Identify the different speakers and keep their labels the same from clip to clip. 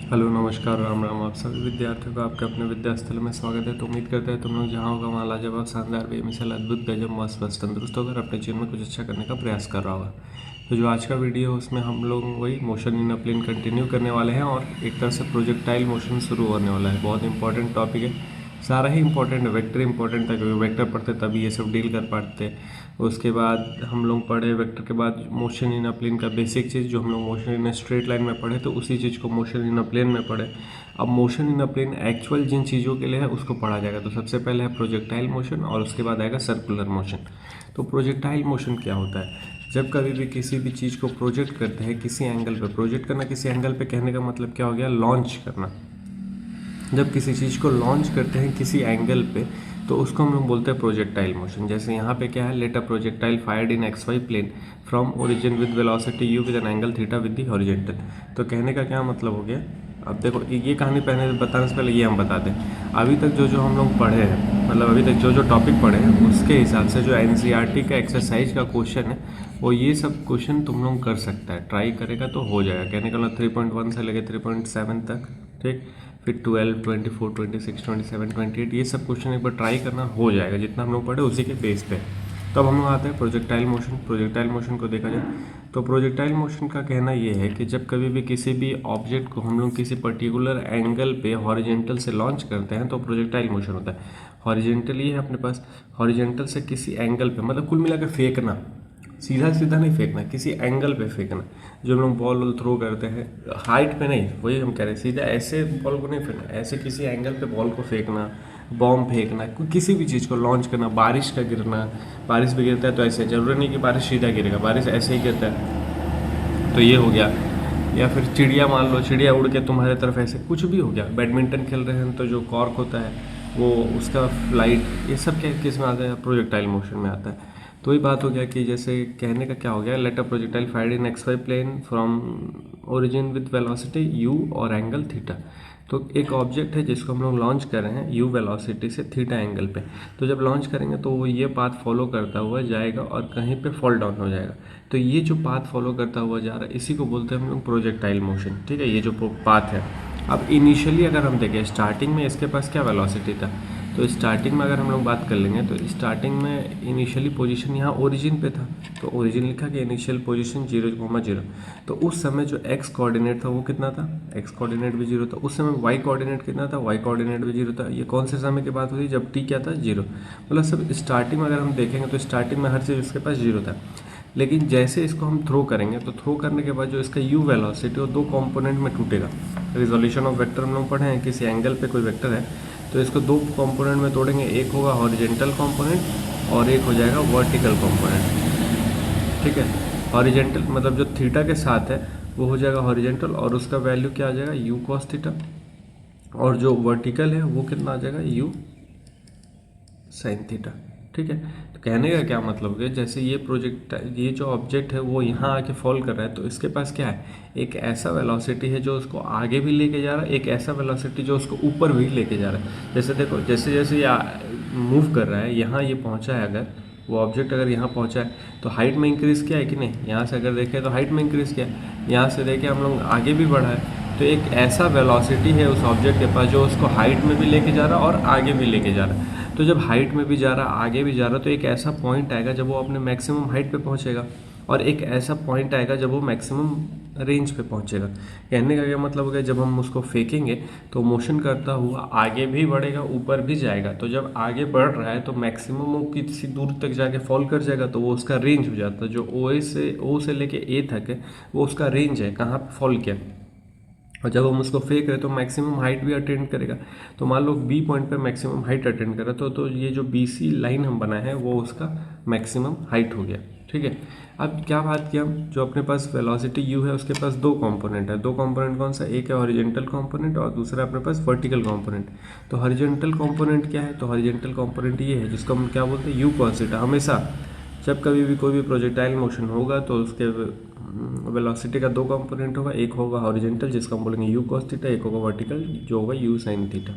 Speaker 1: Hello नमस्कार राम राम। आप सभी विद्यार्थियों का आपके अपने विद्यास्थल में स्वागत है। तो उम्मीद करते हैं तुम लोग जहाँ होगा वहाँ लाजवाब, शानदार, बेमिसाल, अद्भुत, गजब, मस्त बस तंदुरुस्त होकर अपने जीवन में कुछ अच्छा करने का प्रयास कर रहा होगा। तो जो आज का वीडियो है उसमें हम लोग वही motion in a plane continue करने वाले हैं और एक तरह से प्रोजेक्टाइल मोशन शुरू होने वाला है। बहुत इंपॉर्टेंट टॉपिक है, सारा ही इंपॉर्टेंट है। वेक्टर इंपॉर्टेंट था क्योंकि वेक्टर पढ़ते तभी ये सब डील कर पाते। उसके बाद हम लोग पढ़े वेक्टर के बाद मोशन इन अ प्लेन का बेसिक चीज़ जो हम लोग motion in a straight line में पढ़े, तो उसी चीज़ को मोशन इन अ प्लेन में पढ़े। अब motion in a plane actual जिन चीज़ों के लिए है उसको पढ़ा जाएगा। तो सबसे पहले है प्रोजेक्टाइल मोशन और उसके बाद आएगा सर्कुलर मोशन। तो प्रोजेक्टाइल मोशन क्या होता है? जब कभी भी किसी भी चीज़ को प्रोजेक्ट करते हैं किसी एंगल पे, प्रोजेक्ट करना किसी एंगल पे कहने का मतलब क्या हो गया? लॉन्च करना। जब किसी चीज़ को लॉन्च करते हैं किसी एंगल पे तो उसको हम लोग बोलते हैं प्रोजेक्टाइल मोशन। जैसे यहाँ पे क्या है, let a projectile fired in x Y plane from origin with velocity u with an angle theta with the horizontal. तो कहने का क्या मतलब हो गया? अब देखो ये कहानी पहले बताने से पहले ये हम बता दें, अभी तक जो हम लोग पढ़े हैं, मतलब अभी तक जो टॉपिक पढ़े हैं उसके हिसाब से जो एनसीईआरटी का एक्सरसाइज का क्वेश्चन है वो ये सब क्वेश्चन तुम लोग कर सकता है, ट्राई करेगा तो हो जाएगा। कहने का मतलब 3.1 से लेकर 3.7 तक, ठीक। फिर 12, 24, 26, 27, 28 ये सब क्वेश्चन एक बार ट्राई करना हो जाएगा, जितना हम लोग पढ़े उसी के बेस पे। तब हम लोग आते हैं प्रोजेक्टाइल मोशन। प्रोजेक्टाइल मोशन को देखा जाए तो प्रोजेक्टाइल मोशन का कहना ये है कि जब कभी भी किसी भी ऑब्जेक्ट को हम लोग किसी पर्टिकुलर एंगल पे हॉरिजेंटल से लॉन्च करते हैं तो प्रोजेक्टाइल मोशन होता है। हॉरिजेंटल ये है अपने पास, हॉरिजेंटल से किसी एंगल पे, मतलब कुल मिला के फेंकना, सीधा सीधा नहीं फेंकना, किसी एंगल पे फेंकना। जो हम लोग बॉल थ्रो करते हैं हाइट पे नहीं, वही हम कह रहे हैं, सीधा ऐसे बॉल को नहीं फेंकना, ऐसे किसी एंगल पे बॉल को फेंकना, बॉम्ब फेंकना, किसी भी चीज़ को लॉन्च करना, बारिश का गिरना। बारिश भी गिरता है तो ऐसे, जरूरी नहीं कि बारिश सीधा गिरेगा, बारिश ऐसे ही गिरता है तो ये हो गया। या फिर चिड़िया मान लो, चिड़िया उड़ के तुम्हारे तरफ, ऐसे कुछ भी हो गया। बैडमिंटन खेल रहे हैं तो जो कॉर्क होता है वो उसका फ्लाइट, ये सब क्या किस में आता है? प्रोजेक्टाइल मोशन में आता है। तो वही बात हो गया कि जैसे कहने का क्या हो गया, let a projectile fired in x Y plane from origin with velocity u और एंगल थीटा। तो एक ऑब्जेक्ट है जिसको हम लोग लॉन्च कर रहे हैं यू वेलोसिटी से थीटा एंगल पे। तो जब लॉन्च करेंगे तो वो ये पाथ फॉलो करता हुआ जाएगा और कहीं पे फॉल डाउन हो जाएगा। तो ये जो पाथ फॉलो करता हुआ जा रहा है इसी को बोलते हैं हम लोग प्रोजेक्टाइल मोशन, ठीक है। ये जो पाथ है, अब इनिशियली अगर हम देखें स्टार्टिंग में इसके पास क्या वेलोसिटी था, तो स्टार्टिंग में अगर हम लोग बात कर लेंगे तो स्टार्टिंग में इनिशियली पोजीशन यहाँ ओरिजिन पे था। तो ओरिजिन लिखा कि इनिशियल पोजीशन 0,0। तो उस समय जो एक्स कोऑर्डिनेट था वो कितना था? एक्स कोऑर्डिनेट भी 0 था। उस समय वाई कोऑर्डिनेट कितना था? वाई कोऑर्डिनेट भी 0 था। ये कौन से समय की बात होती जब टी क्या था? 0। मतलब सब स्टार्टिंग में अगर हम देखेंगे तो स्टार्टिंग में हर चीज़ उसके पास 0 था। लेकिन जैसे इसको हम थ्रो करेंगे तो थ्रो करने के बाद जो इसका यू वेलोसिटी वो दो कंपोनेंट में टूटेगा। रिजोल्यूशन ऑफ वेक्टर हम लोग पढ़े हैं, किसी एंगल पे कोई वेक्टर है तो इसको दो कंपोनेंट में तोड़ेंगे, एक होगा हॉरिजेंटल कंपोनेंट और एक हो जाएगा वर्टिकल कंपोनेंट, ठीक है। हॉरिजेंटल मतलब जो थीटा के साथ है वो हो जाएगा हॉरिजेंटल और उसका वैल्यू क्या आ जाएगा? You cos theta. और जो वर्टिकल है वो कितना आ जाएगा? यू साइन थीटा, ठीक है। तो कहने का क्या मतलब है, जैसे ये प्रोजेक्ट, ये जो ऑब्जेक्ट है वो यहाँ आके फॉल कर रहा है तो इसके पास क्या है? एक ऐसा वेलोसिटी है जो उसको आगे भी लेके जा रहा है, एक ऐसा वेलोसिटी जो उसको ऊपर भी लेके जा रहा है। जैसे देखो, जैसे जैसे ये मूव कर रहा है, यहाँ ये पहुँचा है, अगर वो ऑब्जेक्ट अगर यहाँ पहुँचा है तो हाइट में इंक्रीज़ किया है कि नहीं? यहाँ से अगर देखें तो हाइट में इंक्रीज़ किया है, यहाँ से देखें हम लोग आगे भी बढ़ा है। तो एक ऐसा वेलोसिटी है उस ऑब्जेक्ट के पास जो उसको हाइट में भी लेके जा रहा है और आगे भी लेके जा रहा है। तो जब हाइट में भी जा रहा आगे भी जा रहा तो एक ऐसा पॉइंट आएगा जब वो अपने मैक्सिमम हाइट पे पहुंचेगा और एक ऐसा पॉइंट आएगा जब वो मैक्सिमम रेंज पे पहुंचेगा। कहने का क्या मतलब हो गया, जब हम उसको फेंकेंगे तो मोशन करता हुआ आगे भी बढ़ेगा ऊपर भी जाएगा। तो जब आगे बढ़ रहा है तो मैक्सिमम वो किसी दूर तक जाके फॉल कर जाएगा तो वो उसका रेंज हो जाता है। जो ओ से लेके ए तक है वो उसका रेंज है, कहाँ पे फॉल किया। और जब हम उसको फेंक रहे तो मैक्सिमम हाइट भी अटेंड करेगा। तो मान लो बी पॉइंट पे मैक्सिमम हाइट अटेंड करा तो ये जो बी सी लाइन हम बनाए हैं वो उसका मैक्सिमम हाइट हो गया, ठीक है। अब क्या बात किया, जो अपने पास वेलोसिटी यू है उसके पास दो कंपोनेंट है। दो कंपोनेंट कौन सा? एक है हॉरिजेंटल कंपोनेंट और दूसरा अपने पास वर्टिकल कंपोनेंट। तो हॉरिजेंटल कंपोनेंट क्या है? तो हॉरिजेंटल कंपोनेंट ये है जिसको हम क्या बोलते हैं? You cos theta. हमेशा जब कभी भी कोई भी प्रोजेक्टाइल मोशन होगा तो उसके वेलोसिटी का दो कंपोनेंट होगा, एक होगा हॉरिजेंटल जिसका हम बोलेंगे यू कॉस थीटा, एक होगा वर्टिकल जो होगा यू साइन थीटा,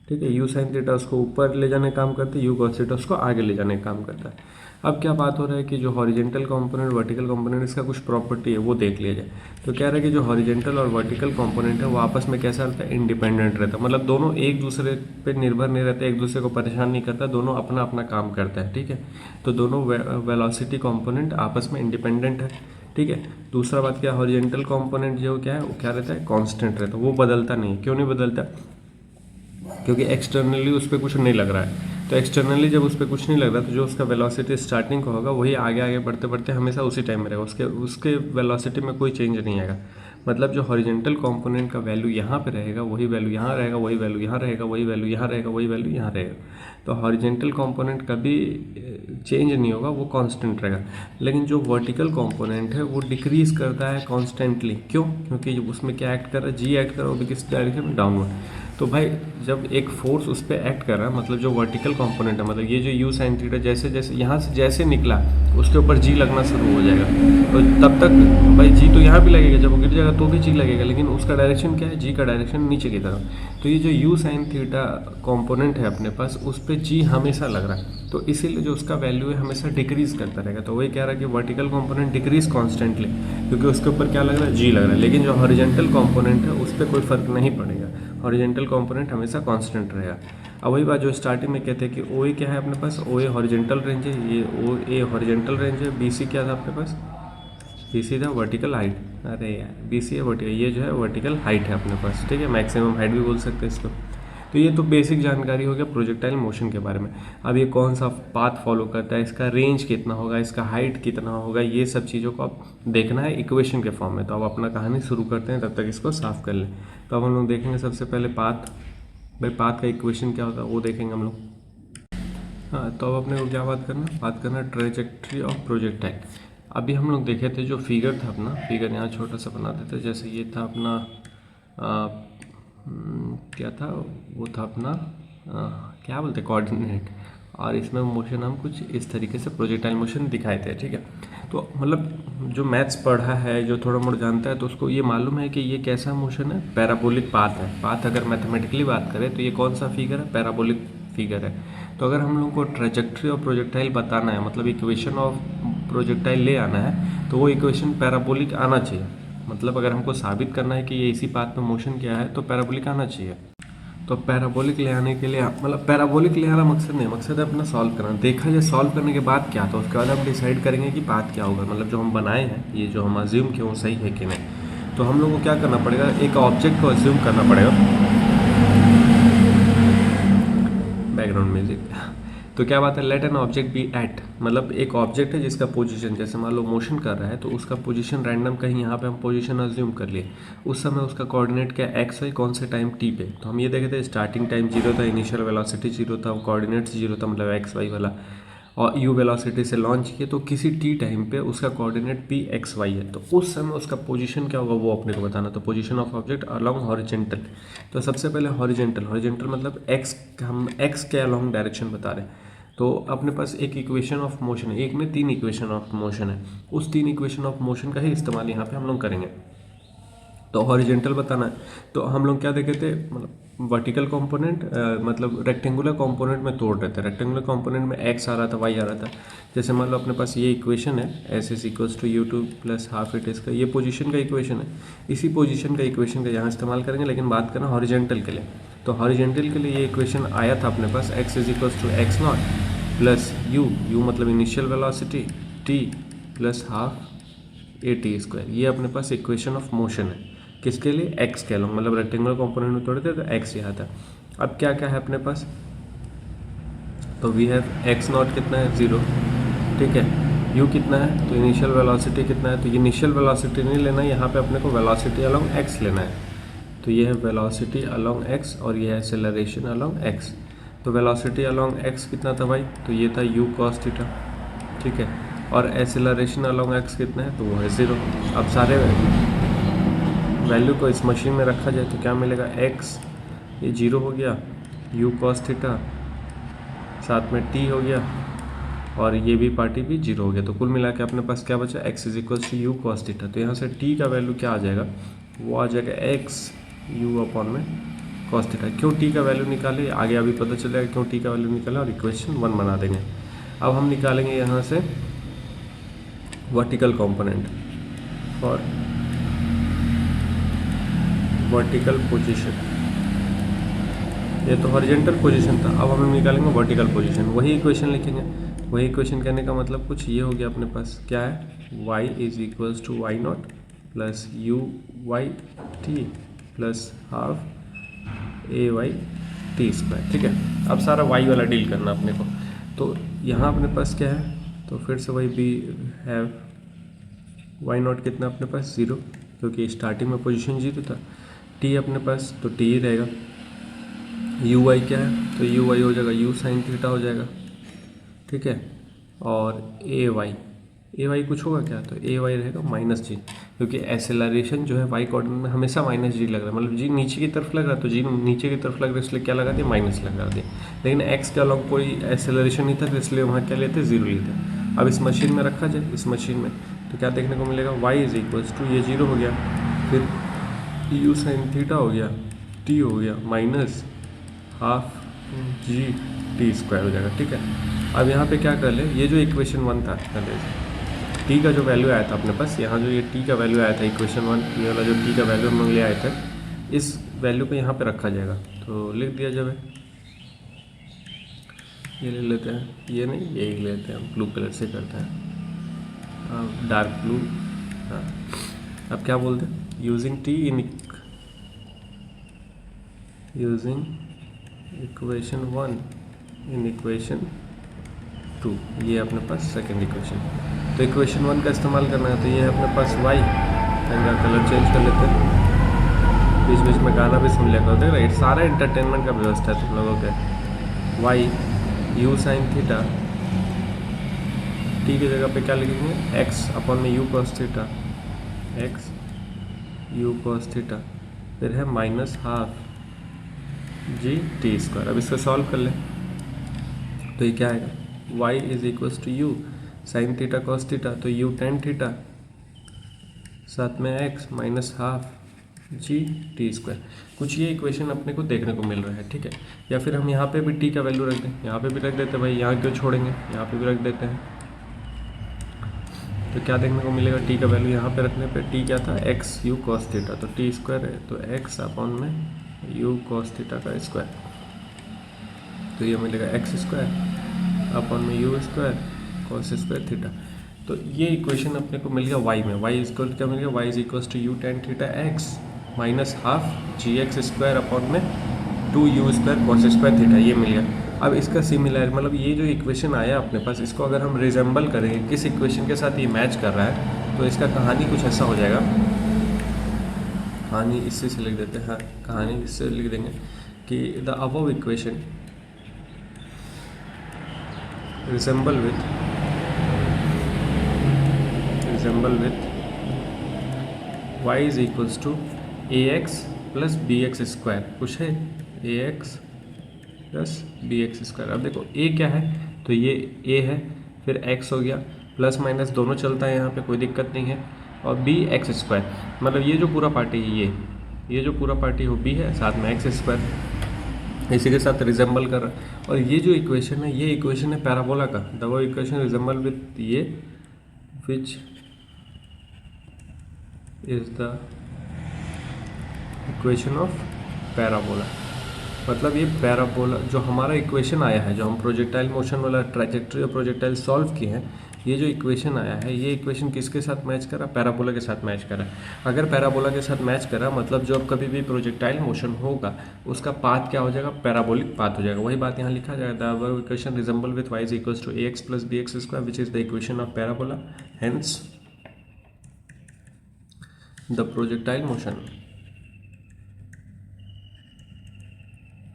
Speaker 1: ठीक है। यू साइन थीटा उसको ऊपर ले जाने का काम करता है, यू कॉस थीटा उसको आगे ले जाने का काम करता है। अब क्या बात हो रहा है कि जो हॉरिजेंटल कंपोनेंट वर्टिकल कंपोनेंट इसका कुछ प्रॉपर्टी है वो देख लिया जाए। तो कह रहा है कि जो हॉरिजेंटल और वर्टिकल कंपोनेंट है वो आपस में कैसा रहता है, इंडिपेंडेंट रहता है। मतलब दोनों एक दूसरे पे निर्भर नहीं रहते, एक दूसरे को परेशान नहीं करता, दोनों अपना अपना काम करता है, ठीक है। तो दोनों वेलोसिटी कंपोनेंट आपस में इंडिपेंडेंट है, ठीक है। दूसरा बात क्या, हॉरिजेंटल कंपोनेंट जो क्या है वो क्या रहता है, कांस्टेंट रहता है, वो बदलता नहीं है। क्यों नहीं बदलता, क्योंकि एक्सटर्नली उस पर कुछ नहीं लग रहा है। तो एक्सटर्नली जब उस पर कुछ नहीं लग रहा तो जो उसका वेलोसिटी स्टार्टिंग का होगा वही आगे आगे बढ़ते बढ़ते हमेशा उसी टाइम में रहेगा, उसके उसके वेलोसिटी में कोई चेंज नहीं आएगा। मतलब जो हॉरिजेंटल कंपोनेंट का वैल्यू यहाँ पे रहेगा वही वैल्यू यहाँ रहेगा, वही वैल्यू यहाँ रहेगा, वही वैल्यू यहाँ रहेगा, वही वैल्यू यहाँ रहेगा। तो हॉरिजेंटल कंपोनेंट कभी चेंज नहीं होगा, वो कांस्टेंट रहेगा। लेकिन जो वर्टिकल कंपोनेंट है वो डिक्रीज करता है कॉन्स्टेंटली। क्यों, क्योंकि उसमें क्या एक्ट कर रहा है, जी एक्ट कर रहा है, वो भी किस डायरेक्शन में, डाउनवर्ड। तो भाई जब एक फोर्स उस पर एक्ट कर रहा है, मतलब जो वर्टिकल कंपोनेंट है, मतलब ये जो यू साइन थीटा जैसे जैसे यहाँ से जैसे निकला उसके ऊपर जी लगना शुरू हो जाएगा। तो तब तक भाई जी तो यहाँ भी लगेगा, जब वो गिर जाएगा तो भी जी लगेगा, लेकिन उसका डायरेक्शन क्या है, जी का डायरेक्शन नीचे की तरफ। तो ये जो यू साइन थीटा कंपोनेंट है अपने पास, उस पर जी हमेशा लग रहा है, तो इसीलिए जो उसका वैल्यू है हमेशा डिक्रीज करता रहेगा। तो वही कह रहा है कि वर्टिकल कंपोनेंट डिक्रीज कॉन्स्टेंटली, क्योंकि उसके ऊपर क्या लग रहा है, जी लग रहा है। लेकिन जो हॉरिजेंटल कंपोनेंट है उस पर कोई फर्क नहीं पड़ेगा, हॉरिजेंटल कंपोनेंट हमेशा कांस्टेंट रहेगा। अब वही बात जो स्टार्टिंग में कहते हैं कि ओ ए क्या है अपने पास, ओ ए हॉरिजेंटल रेंज है, ये ओ ए हॉरिजेंटल रेंज है, बी सी क्या था अपने पास, बी सी था वर्टिकल हाइट, अरे यार बी सी है वर्टिकल, ये जो है वर्टिकल हाइट है अपने पास, ठीक है, मैक्सिमम हाइट भी बोल सकते हैं इसको। तो ये तो बेसिक जानकारी हो गया प्रोजेक्टाइल मोशन के बारे में। अब ये कौन सा पाथ फॉलो करता है, इसका रेंज कितना होगा, इसका हाइट कितना होगा, ये सब चीज़ों को अब देखना है इक्वेशन के फॉर्म में। तो अब अपना कहानी शुरू करते हैं, तब तक इसको साफ कर लें। तो अब हम लोग देखेंगे सबसे पहले पाथ, भाई पाथ का इक्वेशन क्या होता है वो देखेंगे हम लोग। हाँ, तो अब अपने को क्या बात करना ट्रेजेक्ट्री ऑफ प्रोजेक्टाइल। अभी हम लोग देखे थे जो फिगर था अपना, फिगर यहाँ छोटा सा बना देते, जैसे ये था अपना क्या था, वो था अपना क्या बोलते कोऑर्डिनेट, और इसमें मोशन हम कुछ इस तरीके से प्रोजेक्टाइल मोशन दिखाए थे, ठीक है। तो मतलब जो मैथ्स पढ़ा है, जो थोड़ा मोड़ा जानता है, तो उसको ये मालूम है कि ये कैसा मोशन है, पैराबोलिक पाथ है। पाथ अगर मैथमेटिकली बात करें तो ये कौन सा फिगर है, पैराबोलिक फिगर है। तो अगर हम लोग को ट्रेजेक्ट्री ऑफ प्रोजेक्टाइल बताना है, मतलब इक्वेशन ऑफ प्रोजेक्टाइल ले आना है, तो वो इक्वेशन पैराबोलिक आना चाहिए। मतलब अगर हमको साबित करना है कि ये इसी पाथ में मोशन क्या है तो पैराबोलिक आना चाहिए। तो पैराबोलिक ले आने के लिए, मतलब पैराबोलिक ले आना मकसद नहीं, मकसद है अपना सॉल्व करना। देखा जाए सॉल्व करने के बाद क्या, तो उसके बाद हम डिसाइड करेंगे कि पाथ क्या होगा, मतलब जो हम बनाए हैं, ये जो हम अज्यूम किए वो सही है कि नहीं। तो हम लोग को क्या करना पड़ेगा, एक ऑब्जेक्ट को अज्यूम करना पड़ेगा, बैकग्राउंड म्यूजिक। तो क्या बात है, let an object be at, मतलब एक ऑब्जेक्ट है जिसका पोजीशन, जैसे मान लो मोशन कर रहा है तो उसका पोजीशन रैंडम कहीं यहाँ पे हम पोजीशन अज्यूम कर लिए, उस समय उसका कोऑर्डिनेट क्या एक्स है, कौन से टाइम टी पे। तो हम ये देखे थे स्टार्टिंग टाइम जीरो था, इनिशियल वेलोसिटी जीरो था, कोऑर्डिनेट्स जीरो था, मतलब एक्स वाई वाला, और यू वेलोसिटी से लॉन्च किए, तो किसी टी टाइम पे उसका कोऑर्डिनेट पी एक्स वाई है, तो उस समय उसका पोजीशन क्या होगा वो अपने को बताना। तो position of object along horizontal, तो सबसे पहले हॉरिजेंटल, हॉरिजेंटल मतलब एक्स, हम एक्स के अलोंग डायरेक्शन बता रहे हैं। तो अपने पास एक इक्वेशन ऑफ मोशन है, एक में 3 इक्वेशन ऑफ मोशन है, उस 3 इक्वेशन ऑफ मोशन का ही इस्तेमाल यहाँ पे हम लोग करेंगे। तो हॉरिजेंटल बताना है, तो हम लोग क्या देखे थे, मतलब वर्टिकल कंपोनेंट, मतलब रेक्टेंगुलर कंपोनेंट में तोड़ रहे थे। रेक्टेंगुलर कंपोनेंट में एक्स आ रहा था, वाई आ रहा था। जैसे मान लो अपने पास ये इक्वेशन है, s is equals to u two plus half it इसका, ये पोजीशन का इक्वेशन है। इसी पोजीशन का इक्वेशन का यहाँ इस्तेमाल करेंगे, लेकिन बात करना हॉरिजेंटल के लिए। तो हॉरिजेंटल के लिए ये इक्वेशन आया था अपने पास, X is equals to X not plus U, U मतलब initial velocity, T plus half ए टी स्क्वायर। ये अपने पास इक्वेशन ऑफ मोशन है, किसके लिए, एक्स के अलोंग, मतलब रेक्टेंगुलर कंपोनेंट में तोड़े थे तो एक्स यहाँ था। अब क्या क्या है अपने पास, तो वी हैव एक्स नॉट कितना है, 0, ठीक है। यू कितना है, तो इनिशियल वेलोसिटी कितना है, तो इनिशियल वेलोसिटी नहीं लेना, यहाँ पे अपने को वेलोसिटी अलोंग एक्स लेना है। तो ये है वेलोसिटी अलोंग एक्स और ये है एक्सेलरेशन अलोंग एक्स। तो वेलोसिटी अलोंग एक्स कितना था भाई, तो ये था यू कॉस थीटा, ठीक है। और एक्सेलरेशन अलोंग एक्स कितना है, तो वो है 0। अब सारे वैल्यू को इस मशीन में रखा जाए तो क्या मिलेगा, एक्स ये 0 हो गया, यू कॉस थीटा साथ में टी हो गया, और ये भी पार्टी भी 0 हो गया। तो कुल मिला के अपने पास क्या बचा, x is equal to u cos theta. तो यहाँ से टी का वैल्यू क्या आ जाएगा, वो आ जाएगा एक्स यू अपॉन में कॉस थीटा। क्यों टी का वैल्यू निकाले आगे अभी पता चलेगा क्यों टी का वैल्यू निकाला, और इक्वेशन 1 बना देंगे। अब हम निकालेंगे यहाँ से vertical component for vertical position. ये तो हॉरिजॉन्टल पोजीशन था, अब हम निकालेंगे वर्टिकल पोजीशन। वही इक्वेशन लिखेंगे। वही इक्वेशन कहने का मतलब कुछ ये हो गया अपने पास, क्या है, y is equals to Y naught plus u y t plus half a y t square. ठीक है, अब सारा y वाला डील करना अपने को। तो यहाँ अपने पास क्या है, तो फिर से वही बी हैव वाई नॉट कितना अपने पास 0, क्योंकि स्टार्टिंग में पोजीशन 0 था। टी अपने पास तो टी ही रहेगा। यू वाई क्या है, तो यू वाई हो जाएगा यू साइन थीटा हो जाएगा। ठीक है, और ए वाई कुछ होगा क्या, तो ए वाई रहेगा माइनस जी, क्योंकि एसेलरेशन जो है वाई कोऑर्डिनेट में हमेशा माइनस जी लग रहा है, मतलब जी नीचे की तरफ लग रहा है तो जी नीचे की तरफ लग रहा है, इसलिए क्या लगा दिया, माइनस लगा दिया। लेकिन एक्स के अलावा कोई एसेलरेशन नहीं था, तो इसलिए वहाँ क्या लेते, 0 लेते। अब इस मशीन में रखा जाए, इस मशीन में तो क्या देखने को मिलेगा, वाई इज इक्वल्स टू ये 0 हो गया, फिर यू साइन थीटा हो गया, टी हो गया minus half g t square हो जाएगा। ठीक है, अब यहाँ पे क्या कर ले, ये जो इक्वेशन 1 था पहले टी का जो वैल्यू आया था अपने पास, यहाँ जो ये टी का वैल्यू आया था इक्वेशन 1, ये वाला जो टी का वैल्यू हम लोग ले आए थे, इस वैल्यू को यहाँ पे रखा जाएगा। तो लिख दिया जाए, ये ले लेते हैं, ये नहीं ये ही लेते हैं, ब्लू कलर से करते हैं, डार्क ब्लू। हाँ, अब क्या बोलते हैं, using T using equation 1 in equation 2, ये अपने पास सेकेंड इक्वेशन। तो इक्वेशन 1 का इस्तेमाल करना है, तो ये है अपने पास y, इनका कलर चेंज कर लेते हैं, बीच बीच में गाना भी सुन लिया करो, देख रहे सारा एंटरटेनमेंट का व्यवस्था है तुम लोगों के। y you sine theta, T की जगह पे क्या लिखेंगे, x अपॉन में you cos theta, x you cos theta, फिर है minus half g t square. अब इसको सॉल्व कर ले, तो ये क्या आएगा, y is equals to u sine theta cos theta, तो यू टेन थीटा साथ में x minus half g t square. कुछ ये इक्वेशन अपने को देखने को मिल रहा है। ठीक है, या फिर हम यहाँ पे भी t का वैल्यू रख दें, यहाँ पे भी रख देते हैं भाई, यहाँ क्यों छोड़ेंगे, यहाँ पे भी रख देते हैं। तो क्या देखने को मिलेगा, t का वैल्यू यहाँ पे रखने पे t क्या था, x यू कॉस थीटा, तो टी स्क्वायर है, तो x अपॉन में यू कॉस थीटा का स्क्वायर, तो ये मिलेगा एक्स स्क्वायर अपॉन में you square cos square theta. तो ये इक्वेशन अपने को मिल गया y में, y इक्वल क्या मिल गया, y is equals to u tan theta x minus half g x square upon में 2 u square cos square theta, ये मिल गया। अब इसका सिमिलर मतलब ये जो इक्वेशन आया अपने पास, इसको अगर हम रिजेंबल करेंगे किस इक्वेशन के साथ ये मैच कर रहा है, तो इसका कहानी कुछ ऐसा हो जाएगा। कहानी इससे से लिख देते हैं, हाँ कहानी इससे लिख देंगे कि the above equation resemble with y is equals to A X plus B X square, कुछ है A X plus B X square. अब देखो a क्या है, तो ये a है, फिर x हो गया, प्लस माइनस दोनों चलता है यहाँ पे, कोई दिक्कत नहीं है, और बी एक्स स्क्वायर, मतलब ये जो पूरा पार्टी है, ये जो पूरा पार्टी हो बी है, साथ में एक्स स्क्वायर, इसी के साथ रिजेंबल कर रहा है। और ये जो इक्वेशन है, ये इक्वेशन है पैराबोला का, द वो इक्वेशन रिजेंबल विथ ये विच is the equation of parabola. मतलब ये पैराबोला जो हमारा इक्वेशन आया है, जो हम प्रोजेक्टाइल मोशन वाला ट्रैजेक्टरी और प्रोजेक्टाइल सॉल्व किए हैं, ये जो इक्वेशन आया है, ये इक्वेशन किसके साथ मैच करा, पैराबोला के साथ मैच करा। अगर पैराबोला के साथ मैच करा, मतलब जो अब कभी भी प्रोजेक्टाइल मोशन होगा उसका पाथ क्या हो जाएगा, पैराबोलिक पाथ हो जाएगा। वही बात यहाँ लिखा जाएगा, the equation resemble with y is equals to ax plus bx square which is the equation of parabola, hence the projectile motion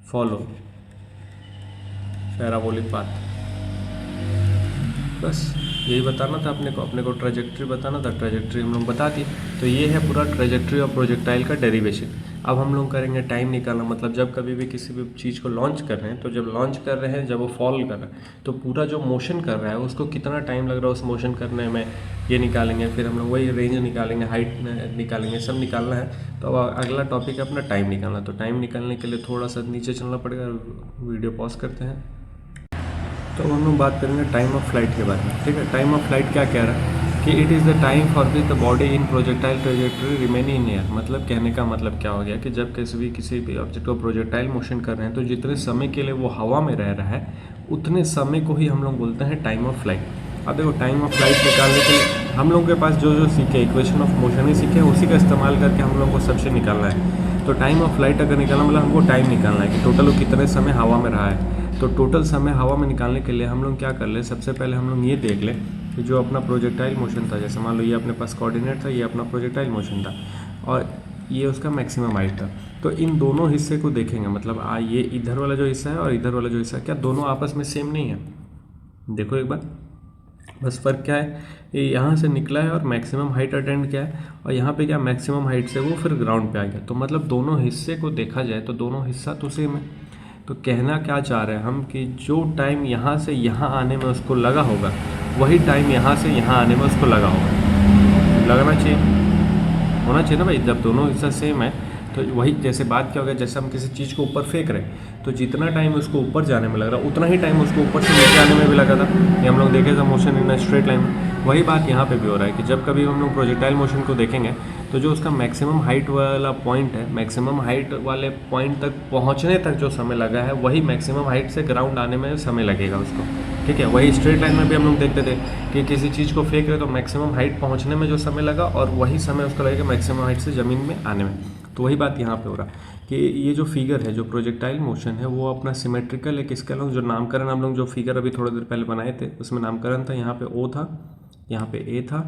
Speaker 1: follow parabolic path. बस यही बताना था अपने को ट्रेजेक्ट्री बताना था, ट्रेजेक्ट्री हम लोग बता दिए। तो ये है पूरा ट्रेजेक्ट्री ऑफ प्रोजेक्टाइल का डेरिवेशन। अब हम लोग करेंगे टाइम निकालना, मतलब जब कभी भी किसी भी चीज़ को लॉन्च कर रहे हैं, तो जब लॉन्च कर रहे हैं, जब वो फॉल कर रहा है, तो पूरा जो मोशन कर रहा है उसको कितना टाइम लग रहा है उस मोशन करने में, ये निकालेंगे। फिर हम लोग वही रेंज निकालेंगे, हाइट निकालेंगे, सब निकालना है। तो अब अगला टॉपिक है अपना टाइम निकालना। तो टाइम निकालने के लिए थोड़ा सा नीचे चलना पड़ेगा, वीडियो पॉज करते हैं। तो हम लोग बात करेंगे टाइम ऑफ फ्लाइट के बारे में, ठीक है। टाइम ऑफ फ्लाइट क्या कह रहा है कि it is the time for which the body in projectile trajectory remain in air. मतलब कहने का मतलब क्या हो गया कि जब किसी भी ऑब्जेक्ट को प्रोजेक्टाइल मोशन कर रहे हैं, तो जितने समय के लिए वो हवा में रह रहा है उतने समय को ही हम लोग बोलते हैं टाइम ऑफ फ्लाइट। अब देखो, टाइम ऑफ फ्लाइट निकालने के लिए हम लोगों के पास जो सीखे, इक्वेशन ऑफ मोशन ही सीखे, उसी का इस्तेमाल करके हम लोग को सबसे निकालना है। तो टाइम ऑफ फ्लाइट अगर निकालना मतलब हमको टाइम निकालना है कि टोटल वो कितने समय हवा में रहा है। तो टोटल समय हवा में निकालने के लिए हम लोग क्या कर ले, सबसे पहले हम लोग ये देख लें कि जो अपना प्रोजेक्टाइल मोशन था, जैसे मान लो ये अपने पास कोऑर्डिनेट था, ये अपना प्रोजेक्टाइल मोशन था और ये उसका मैक्सिमम हाइट था। तो इन दोनों हिस्से को देखेंगे, मतलब ये इधर वाला जो हिस्सा है और इधर वाला जो हिस्सा है, क्या दोनों आपस में सेम नहीं है? देखो एक बार, बस फ़र्क क्या है, ये यहाँ से निकला है और मैक्सिमम हाइट अटेंड किया है, और यहाँ पे क्या मैक्सिमम हाइट से वो फिर ग्राउंड पे आ गया। तो मतलब दोनों हिस्से को देखा जाए तो दोनों हिस्सा तो सेम है। तो कहना क्या चाह रहे हैं हम कि जो टाइम यहाँ से यहाँ आने में उसको लगा होगा, वही टाइम यहाँ से यहाँ आने में उसको लगा होगा। लगना चाहिए, होना चाहिए ना भाई। जब दोनों हिस्सा सेम है तो वही, जैसे बात क्या हो गया, जैसे हम किसी चीज़ को ऊपर फेंक रहे हैं, तो जितना टाइम उसको ऊपर जाने में लग रहा है उतना ही टाइम उसको ऊपर से नीचे आने में भी लगा था। ये हम लोग देखे थे मोशन इन स्ट्रेट लाइन में। वही बात यहाँ पे भी हो रहा है कि जब कभी हम लोग प्रोजेक्टाइल मोशन को देखेंगे, तो जो उसका मैक्सिमम हाइट वाला पॉइंट है, मैक्सिमम हाइट वाले पॉइंट तक पहुँचने तक जो समय लगा है, वही मैक्सिमम हाइट से ग्राउंड आने में समय लगेगा उसको, ठीक है। वही स्ट्रेट लाइन में भी हम लोग देखते थे कि किसी चीज़ को फेंक रहे तो मैक्सिमम हाइट पहुँचने में जो समय लगा, और वही समय उसका लगेगा मैक्सिमम हाइट से ज़मीन में आने में। तो वही बात यहाँ पे हो रहा है कि ये जो फिगर है, जो प्रोजेक्टाइल मोशन है, वो अपना सिमेट्रिकल है। किसका लोग जो नामकरण हम लोग जो फिगर अभी थोड़ी देर पहले बनाए थे, उसमें नामकरण था, यहाँ पे ओ था, यहाँ पे ए था,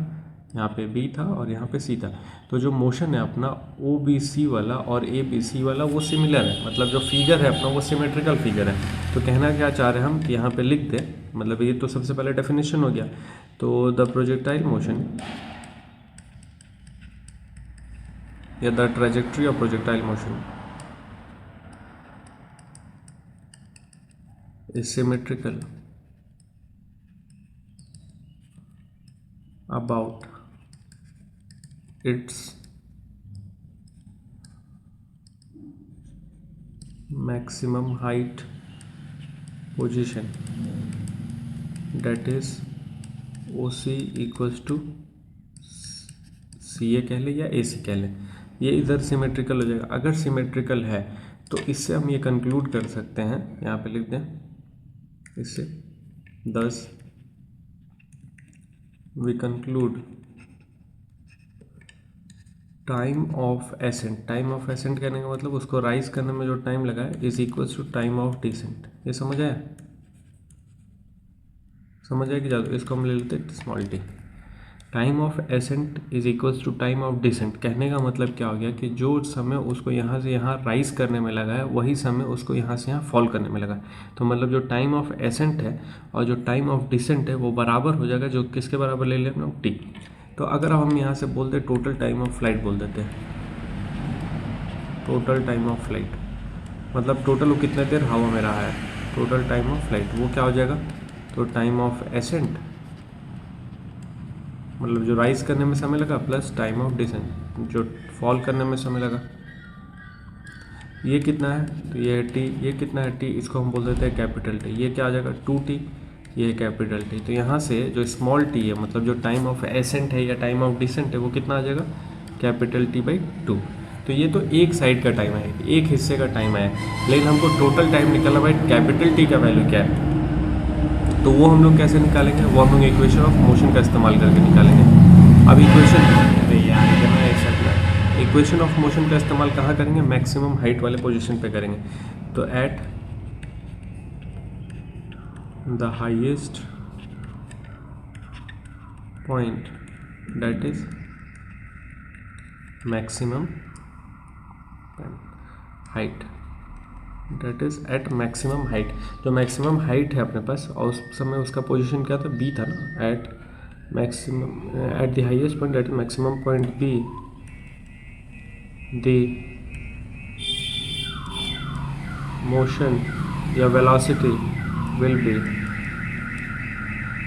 Speaker 1: यहाँ पे बी था और यहाँ पे सी था। तो जो मोशन है अपना ओ बी सी वाला और ए बी सी वाला, वो सिमिलर है, मतलब जो फिगर है अपना वो सिमेट्रिकल फिगर है। तो कहना क्या चाह रहे हैं हम कि यहाँ पे लिख दें, मतलब ये तो सबसे पहले डेफिनेशन हो गया। तो द प्रोजेक्टाइल मोशन या the trajectory of projectile motion is symmetrical about its maximum height position, that is OC equals to CA कह लें या AC कह लें। ये इधर सिमेट्रिकल हो जाएगा। अगर सिमेट्रिकल है तो इससे हम ये कंक्लूड कर सकते हैं, यहाँ पे लिख दें इससे 10, we conclude time of ascent. Time of ascent कहने का मतलब उसको राइज करने में जो टाइम लगा है is equals to time of descent. ये समझ आया? समझ आया कि ज़्यादा, इसको हम ले लेते हैं small t. Time of ascent is equals to time of descent. कहने का मतलब क्या हो गया कि जो समय उसको यहाँ से यहाँ राइज करने में लगा है, वही समय उसको यहाँ से यहाँ फॉल करने में लगा है। तो मतलब जो टाइम ऑफ एसेंट है और जो टाइम ऑफ डिसेंट है वो बराबर हो जाएगा, जो किसके बराबर ले लें हम टी। तो अगर हम यहाँ से बोलते टोटल टाइम ऑफ फ्लाइट बोल देते हैं, टोटल टाइम ऑफ फ्लाइट मतलब टोटल वो कितने देर हवा में रहा है, टोटल टाइम ऑफ फ्लाइट वो क्या हो जाएगा, तो टाइम ऑफ एसेंट मतलब जो राइज करने में समय लगा प्लस टाइम ऑफ डिसेंट जो फॉल करने में समय लगा। ये कितना है, तो ये है टी। ये कितना है टी, इसको हम बोल देते हैं कैपिटल टी। ये क्या आ जाएगा 2t, ये है कैपिटल टी। तो यहाँ से जो स्मॉल टी है मतलब जो टाइम ऑफ एसेंट है या टाइम ऑफ डिसेंट है, वो कितना आ जाएगा कैपिटल टी बाई 2। तो ये तो एक साइड का टाइम है, एक हिस्से का टाइम है, लेकिन हमको टोटल टाइम निकालना भाई कैपिटल टी का वैल्यू क्या है। तो वो हम लोग कैसे निकालेंगे, वो हम लोग इक्वेशन ऑफ मोशन का इस्तेमाल करके निकालेंगे। अब इक्वेशन ऑफ मोशन का इस्तेमाल कहाँ करेंगे, मैक्सिमम हाइट वाले पोजीशन पे करेंगे। तो at the highest point that is maximum height, that is at maximum height. जो मैक्सिमम हाइट है अपने पास और उस समय उसका पोजीशन क्या था, बी था ना, eight maximum at the highest point, that is maximum point B, the motion या velocity will be।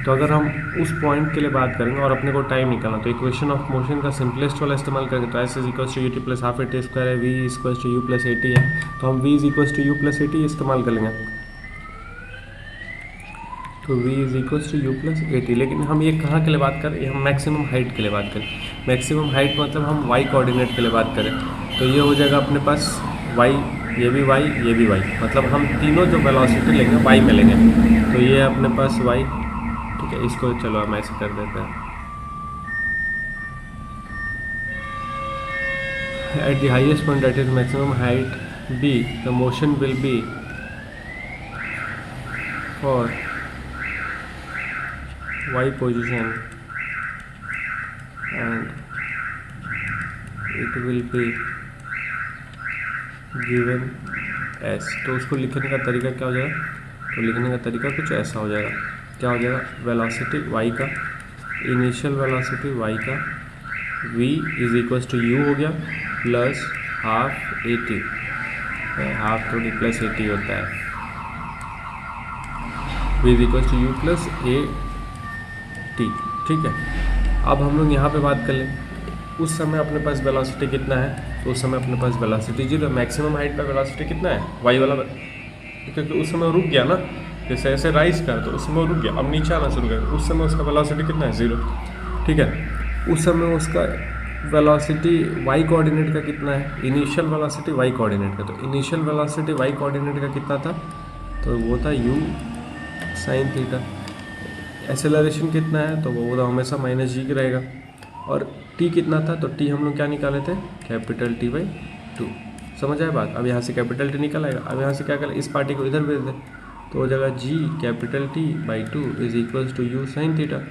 Speaker 1: तो अगर हम उस पॉइंट के लिए बात करेंगे और अपने को टाइम निकालना, तो इक्वेशन ऑफ मोशन का सिंपलेस्ट वाला इस्तेमाल करेंगे। तो S is equals to U T plus half A T square है, V is equals to you plus A T है, तो हम V is equals to you plus A T इस्तेमाल कर लेंगे। तो v is equals to you plus A T. लेकिन हम ये कहाँ के लिए बात करें, हम मैक्सिमम हाइट के लिए बात करें। मैक्सिमम हाइट मतलब हम y कोऑर्डिनेट के लिए बात करें, तो ये हो जाएगा अपने पास y, ये भी y, ये भी y, मतलब हम तीनों जो वेलोसिटी लेंगे y में लेंगे। तो ये अपने पास y, ठीक है। इसको चलो हम ऐसे कर देते हैं। At the highest point that is maximum height b, the motion will be for y position and it will be given as। तो उसको लिखने का तरीका क्या हो जाएगा, तो लिखने का तरीका कुछ ऐसा हो जाएगा। क्या हो जाएगा, वेलोसिटी y का, इनिशियल वेलोसिटी y का, v is equals to u हो गया प्लस हाफ ए टी, हाफ थोड़ी प्लस ए टी होता है, v is equals to u plus A t, ठीक है। अब हम लोग यहाँ पे बात कर लें, उस समय अपने पास वेलोसिटी कितना है, तो उस समय अपने पास वेलोसिटी 0। मैक्सिमम हाइट पे वेलोसिटी कितना है, y वाला, क्योंकि उस समय रुक गया ना, जैसे ऐसे राइज का, तो उस समय रुक गया, अब नीचे आना शुरू कर, उस समय उसका वेलोसिटी कितना है, 0, ठीक है। उस समय उसका वेलोसिटी y कोऑर्डिनेट का कितना है, इनिशियल वेलोसिटी y कोऑर्डिनेट का, तो इनिशियल वेलोसिटी y कोऑर्डिनेट का कितना था, तो वो था u साइन थीटा। एक्सेलरेशन कितना है, तो वो तो हमेशा माइनस जी रहेगा। और t कितना था, तो t हम लोग क्या निकाले थे, कैपिटल T बाई 2। समझ आए बात। अब यहाँ से कैपिटल T निकल आएगा, अब यहाँ से क्या करें, इस पार्टी को इधर भेज दें, तो हो जाएगा g capital T by 2 is equals to u sine theta.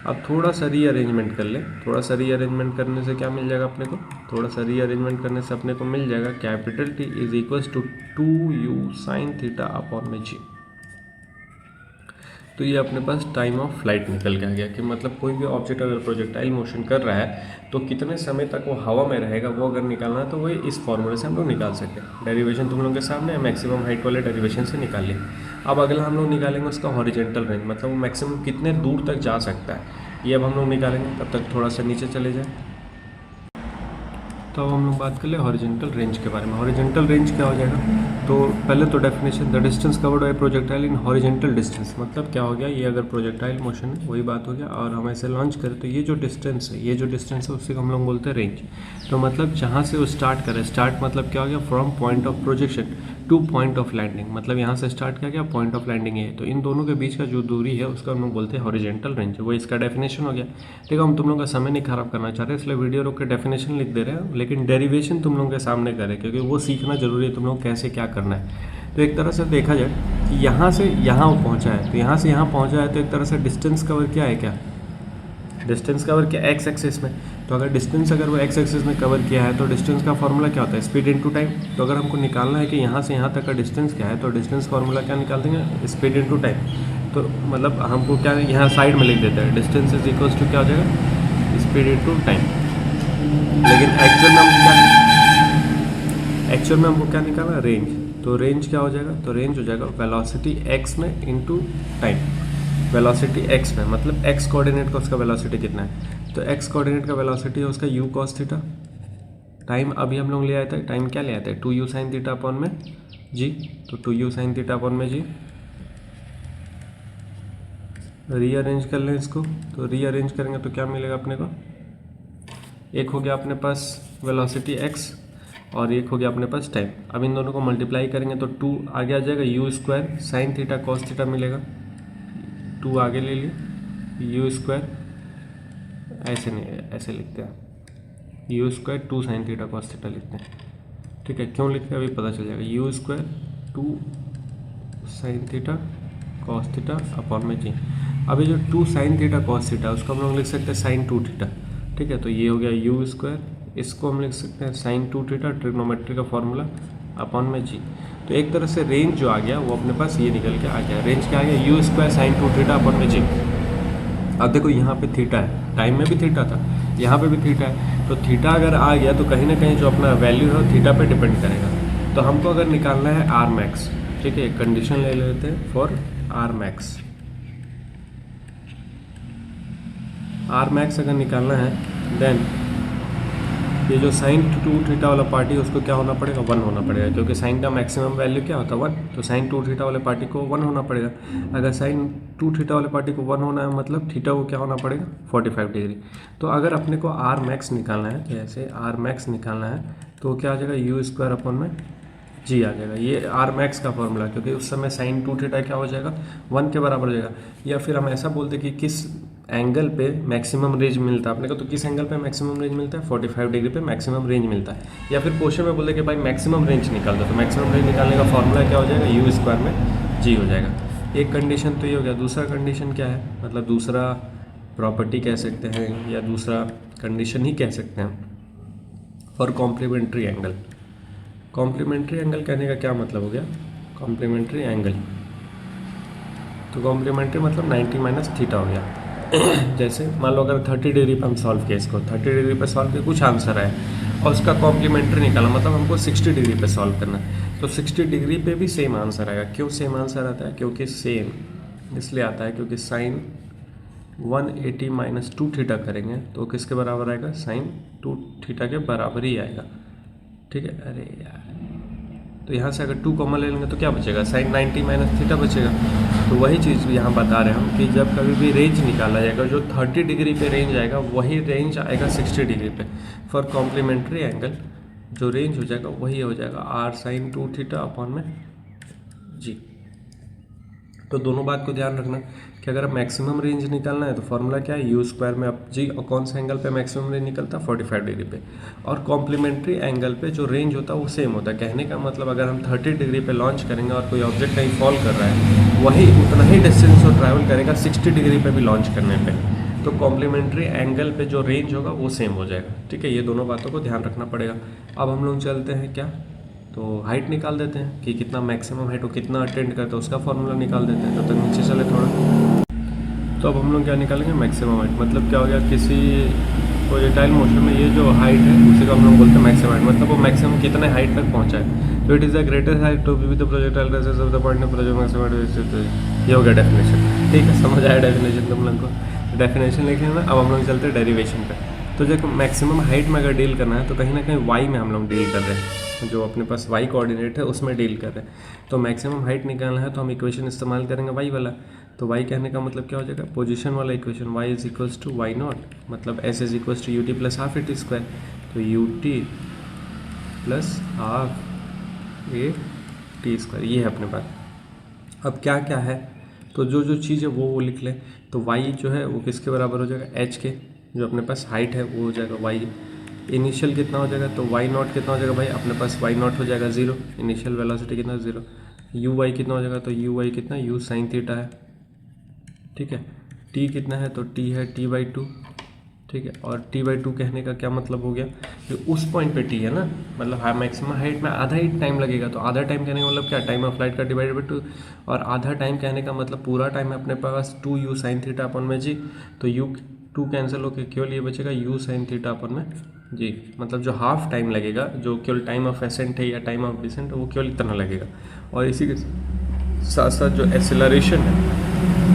Speaker 1: अब थोड़ा सा रीअरेंजमेंट कर ले, थोड़ा सा रीअरेंजमेंट करने से क्या मिल जाएगा अपने को, थोड़ा सा रीअरेंजमेंट करने से अपने को मिल जाएगा capital T is equals to 2u sine theta upon में g। तो ये अपने पास टाइम ऑफ फ्लाइट निकल के आ गया कि मतलब कोई भी ऑब्जेक्ट अगर प्रोजेक्टाइल मोशन कर रहा है तो कितने समय तक वो हवा में रहेगा, वो अगर निकालना है तो वो इस फॉर्मूले से हम लोग निकाल सकते हैं। डेरिवेशन तुम लोगों के सामने है, मैक्सिमम हाइट वाले डेरिवेशन से निकाल लिया। अब अगला हम लोग निकालेंगे उसका हॉरिजेंटल रेंज, मतलब वो मैक्सिमम कितने दूर तक जा सकता है, ये अब हम लोग निकालेंगे। तब तक थोड़ा सा नीचे चले जाए, तो अब हम लोग बात कर ले हॉरिजेंटल रेंज के बारे में। हॉरिजेंटल रेंज क्या हो जाएगा, तो पहले तो definition, the distance covered by projectile in horizontal distance, मतलब क्या हो गया, ये अगर प्रोजेक्टाइल मोशन है वही बात हो गया। और हम ऐसे लॉन्च करें तो ये जो डिस्टेंस है, ये जो डिस्टेंस है उससे हम लोग बोलते हैं रेंज। तो मतलब जहाँ से वो स्टार्ट करें, स्टार्ट मतलब क्या हो गया, from point of projection to point of landing, मतलब यहाँ से स्टार्ट किया गया, पॉइंट ऑफ लैंडिंग है, तो इन दोनों के बीच का जो दूरी है उसका हम लोग बोलते हैं हॉरिजेंटल रेंज, वो इसका डेफिनेशन हो गया। देखो हम तुम लोग का समय नहीं खराब करना चाह रहे, इसलिए वीडियो रोक के डेफिनेशन लिख दे रहे हैं, लेकिन डेरिवेशन तुम लोगों के सामने करें, क्योंकि वो सीखना जरूरी है तुम लोग कैसे क्या करना है। तो एक तरह से देखा जाए कि यहाँ से यहाँ वो पहुँचा है, तो यहाँ से यहाँ पहुँचा है, तो एक तरह से डिस्टेंस कवर क्या है, क्या डिस्टेंस कवर किया एक्स एक्सिस में। तो अगर डिस्टेंस अगर वो एक्स एक्सिस में कवर किया है तो डिस्टेंस का फॉर्मूला क्या होता है, स्पीड इनटू टाइम। तो अगर हमको निकालना है कि यहाँ से यहाँ तक का डिस्टेंस क्या है, तो डिस्टेंस फार्मूला क्या निकाल देंगे, स्पीड इनटू टाइम। तो मतलब हमको क्या यहाँ साइड में लिख देते हैं, डिस्टेंस इज इक्वल्स टू क्या हो जाएगा, स्पीड इनटू टाइम। लेकिन एक्चुअल में हमको क्या निकालना, रेंज। तो रेंज क्या हो जाएगा, तो रेंज हो जाएगा वेलोसिटी एक्स में इनटू टाइम। वेलोसिटी एक्स में मतलब एक्स कोऑर्डिनेट का उसका वेलोसिटी कितना है, तो एक्स कोऑर्डिनेट का वेलोसिटी है उसका u cos थीटा। टाइम अभी हम लोग ले आए थे, टाइम क्या ले आए थे, 2u साइन थीटा अपॉन में g, तो 2u साइन थीटा अपॉन में g। रीअरेंज कर लें इसको, तो रीअरेंज करेंगे तो क्या मिलेगा अपने को, एक हो गया अपने पास वेलोसिटी x और एक हो गया अपने पास टाइम। अब इन दोनों को मल्टीप्लाई करेंगे तो 2 आगे आ जाएगा, u square sine theta cos theta मिलेगा, 2 आगे ले लिए, u स्क्वायर ऐसे नहीं, ऐसे लिखते हैं, u square 2 sign theta cos theta लिखते हैं, ठीक है। क्यों लिखते हैं अभी पता चल जाएगा, u square 2 sign theta cos theta upon में जी। अभी जो 2 साइन थीटा कॉस थीटा उसको हम लोग लिख सकते हैं साइन 2 थीटा, ठीक है। तो ये हो गया u स्क्वायर, इसको हम लिख सकते हैं साइन 2 थीटा, ट्रिग्नोमेट्री का फॉर्मूला अपॉन में जी। तो एक तरह से रेंज जो आ गया वो अपने पास ये निकल के आ गया, रेंज क्या आ गया, u square sine 2 theta upon में जी। अब देखो यहाँ पे थीटा है, टाइम में भी थीटा था, यहाँ पे भी थीटा है, तो थीटा अगर आ गया तो कहीं ना कहीं जो अपना वैल्यू है वो थीटा पे डिपेंड करेगा। तो हमको अगर निकालना है आर मैक्स, ठीक है, कंडीशन ले लेते हैं for R max. R max अगर निकालना है देन ये जो साइन टू थीटा वाला पार्टी है उसको क्या होना पड़ेगा, 1 होना पड़ेगा, क्योंकि साइन का मैक्सिमम वैल्यू क्या होता है 1, तो साइन टू थीटा वाले पार्टी को 1 होना पड़ेगा। अगर साइन टू थीटा वाले पार्टी को 1 होना है मतलब थीटा को क्या होना पड़ेगा 45 डिग्री। तो अगर अपने को आर मैक्स निकालना है, जैसे आर मैक्स निकालना है तो क्या आ जाएगा यू स्क्वायर अपॉन में जी आ जाएगा। ये आर मैक्स का फॉर्मूला, क्योंकि उस समय साइन टू थीटा क्या हो जाएगा 1 के बराबर हो जाएगा। या फिर हम ऐसा बोलते कि किस एंगल पे मैक्सिमम रेंज मिलता है अपने को, तो किस एंगल पे मैक्सिमम रेंज मिलता है 45 डिग्री पे मैक्सिमम रेंज मिलता है। या फिर क्वेश्चन में बोलते कि भाई मैक्सिमम रेंज निकाल दो, तो मैक्सिमम रेंज निकालने का फॉर्मूला क्या हो जाएगा यू स्क्वायर में जी हो जाएगा। एक कंडीशन तो ये हो गया। दूसरा कंडीशन क्या है, मतलब दूसरा प्रॉपर्टी कह सकते हैं या दूसरा कंडीशन ही कह सकते हैं for complementary angle. Complementary angle कहने का क्या मतलब हो गया, कॉम्प्लीमेंट्री एंगल, तो कॉम्प्लीमेंट्री मतलब 90 माइनस थीटा हो गया। जैसे मान लो अगर 30 डिग्री पे हम सॉल्व किया इसको, 30 डिग्री पे सॉल्व किया कुछ आंसर आया और उसका कॉम्प्लीमेंट्री निकाला, मतलब हमको 60 डिग्री पे सॉल्व करना है, तो 60 डिग्री पे भी सेम आंसर आएगा। क्यों सेम आंसर आता है, क्योंकि सेम इसलिए आता है क्योंकि साइन 180 माइनस 2 थीटा करेंगे तो किसके बराबर आएगा, साइन 2 थीटा के बराबर ही आएगा। ठीक है, अरे यार, तो यहाँ से अगर 2 कॉमन ले लेंगे तो क्या बचेगा, साइन 90 माइनस थीटा बचेगा। तो वही चीज़ यहाँ बता रहे हैं हम कि जब कभी भी रेंज निकाला जाएगा, जो 30 डिग्री पे रेंज आएगा वही रेंज आएगा 60 डिग्री पे। फॉर कॉम्प्लीमेंट्री एंगल जो रेंज हो जाएगा वही हो जाएगा आर साइन 2 थीटा अपॉन में जी। तो दोनों बात को ध्यान रखना कि अगर मैक्सिमम रेंज निकालना है तो फॉर्मूला क्या है यू स्क्वायर में अब जी, और कौन सा एंगल पे मैक्सिमम रेंज निकलता है 45 डिग्री पे, और कॉम्प्लीमेंट्री एंगल पे जो रेंज होता है वो सेम होता है। कहने का मतलब अगर हम 30 डिग्री पे लॉन्च करेंगे और कोई ऑब्जेक्ट कहीं फॉल कर रहा है वही उतना ही डिस्टेंस वो ट्रैवल करेगा 60 डिग्री पे भी लॉन्च करने पे, तो कॉम्प्लीमेंट्री एंगल पे जो रेंज होगा वो सेम हो जाएगा। ठीक है, ये दोनों बातों को ध्यान रखना पड़ेगा। अब हम लोग चलते हैं क्या, तो हाइट निकाल देते हैं कि कितना मैक्सिमम हाइट हो, कितना अटेंड करता है उसका फॉर्मूला निकाल देते हैं। तो नीचे चले थोड़ा, तो अब हम लोग क्या निकालेंगे मैक्सिमम हाइट, मतलब क्या हो गया, किसी प्रोजेक्टाइल मोशन में ये जो हाइट है उसी को हम लोग बोलते हैं मैक्सिमम हाइट, मतलब वो मैक्सिमम कितने हाइट तक पहुंचा है। तो it is the greatest height to be with the projectile races of the point of project maximum. ये हो गया डेफिनेशन। ठीक है, समझ आया डेफिनेशन तुम लोग को, डेफिनेशन लिखे ना। अब हम लोग चलते हैं डेरिवेशन पे। तो जब मैक्सिमम हाइट में अगर डील करना है तो कहीं ना कहीं वाई में हम लोग डील कर रहे हैं, जो अपने पास वाई कोऑर्डिनेट है उसमें डील कर रहे हैं। तो मैक्सिमम हाइट निकालना है तो हम इक्वेशन इस्तेमाल करेंगे वाई वाला। तो वाई कहने का मतलब क्या हो जाएगा, पोजीशन वाला equation, Y is equals to Y not, मतलब S is equals to U T plus half A T square. तो यू टी प्लस हाफ ए टी स्क्वायर ये है अपने पास। अब क्या क्या है, तो जो जो चीज़ है वो लिख लें। तो वाई जो है वो किसके बराबर हो जाएगा, एच के, जो अपने पास हाइट है वो हो जाएगा वाई। इनिशियल कितना हो जाएगा, तो वाई नॉट कितना हो जाएगा भाई, अपने पास वाई नॉट हो जाएगा 0, इनिशियल वेलोसिटी कितना 0। यू वाई कितना हो जाएगा, तो यू वाई कितना यू साइन थीटा है। ठीक है, टी कितना है, तो टी है टी बाई 2। ठीक है, और टी बाई 2 कहने का क्या मतलब हो गया, कि उस पॉइंट पे टी है ना, मतलब मैक्सिमम हाइट में आधा ही टाइम लगेगा। तो आधा टाइम कहने का मतलब क्या, टाइम ऑफ फ्लाइट का डिवाइडेड बाई 2, और आधा टाइम कहने का मतलब पूरा टाइम है अपने पास 2 यू साइन थीटा अपन में जी। तो यू 2 कैंसिल होकर केवल ये बचेगा यू साइन थीटा अपन में जी, मतलब जो हाफ टाइम लगेगा, जो केवल टाइम ऑफ एसेंट है या टाइम ऑफ डिसेंट है वो केवल इतना लगेगा। और इसी के साथ साथ जो एसेलरेशन है,